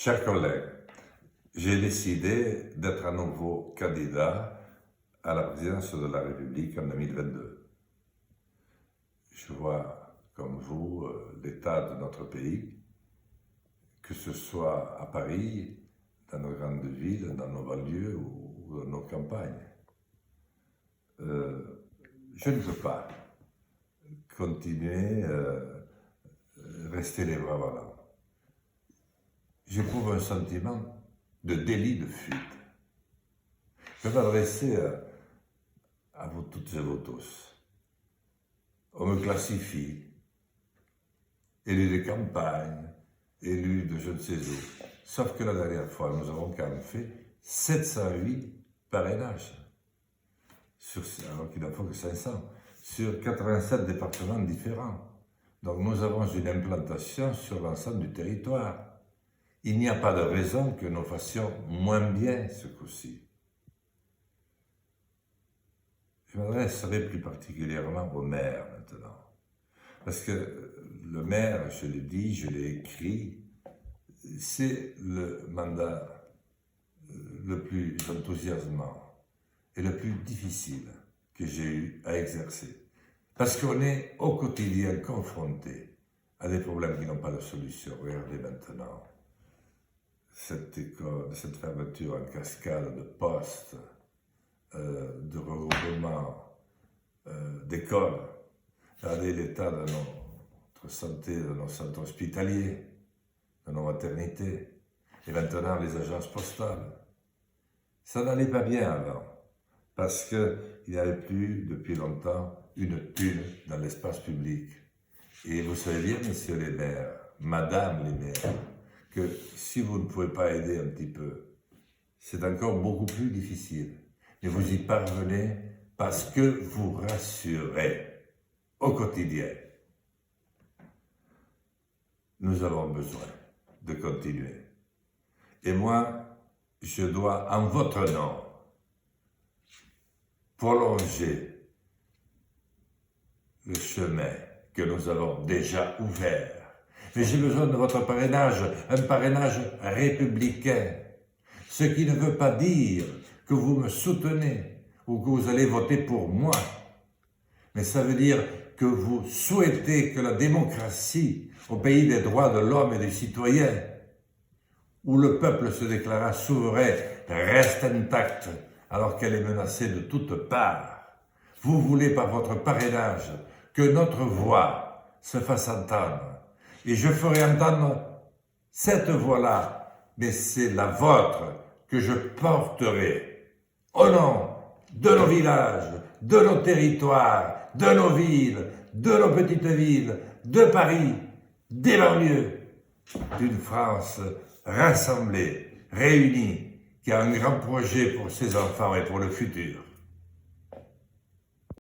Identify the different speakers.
Speaker 1: Chers collègues, j'ai décidé d'être à nouveau candidat à la présidence de la République en 2022. Je vois, comme vous, l'état de notre pays, que ce soit à Paris, dans nos grandes villes, dans nos banlieues ou dans nos campagnes. Je ne peux pas continuer rester les bras ballants. J'éprouve un sentiment de délit de fuite. Je vais m'adresser à vous toutes et vous tous. On me classifie, élu de campagne, élu de je ne sais où. Sauf que la dernière fois, nous avons quand même fait 708 parrainages, alors qu'il n'en faut que 500, sur 87 départements différents. Donc nous avons une implantation sur l'ensemble du territoire. Il n'y a pas de raison que nous fassions moins bien ce coup-ci. Je m'adresserai plus particulièrement au maire maintenant. Parce que le maire, je l'ai dit, je l'ai écrit, c'est le mandat le plus enthousiasmant et le plus difficile que j'ai eu à exercer. Parce qu'on est au quotidien confronté à des problèmes qui n'ont pas de solution. Regardez maintenant cette fermeture en cascade de postes, de regroupement, d'écoles. Regardez l'état de notre santé, de nos centres hospitaliers, de nos maternités, et maintenant les agences postales. Ça n'allait pas bien avant, parce qu'il n'y avait plus depuis longtemps une thune dans l'espace public. Et vous savez bien, messieurs les maires, madame les maires, que si vous ne pouvez pas aider un petit peu, c'est encore beaucoup plus difficile. Mais vous y parvenez parce que vous rassurez au quotidien. Nous avons besoin de continuer. Et moi, je dois, en votre nom, prolonger le chemin que nous avons déjà ouvert. Mais j'ai besoin de votre parrainage, un parrainage républicain. Ce qui ne veut pas dire que vous me soutenez ou que vous allez voter pour moi. Mais ça veut dire que vous souhaitez que la démocratie au pays des droits de l'homme et des citoyens, où le peuple se déclara souverain, reste intacte alors qu'elle est menacée de toutes parts. Vous voulez par votre parrainage que notre voix se fasse entendre. Et je ferai entendre cette voix-là, mais c'est la vôtre que je porterai au nom de nos villages, de nos territoires, de nos villes, de nos petites villes, de Paris, des banlieues, d'une France rassemblée, réunie, qui a un grand projet pour ses enfants et pour le futur.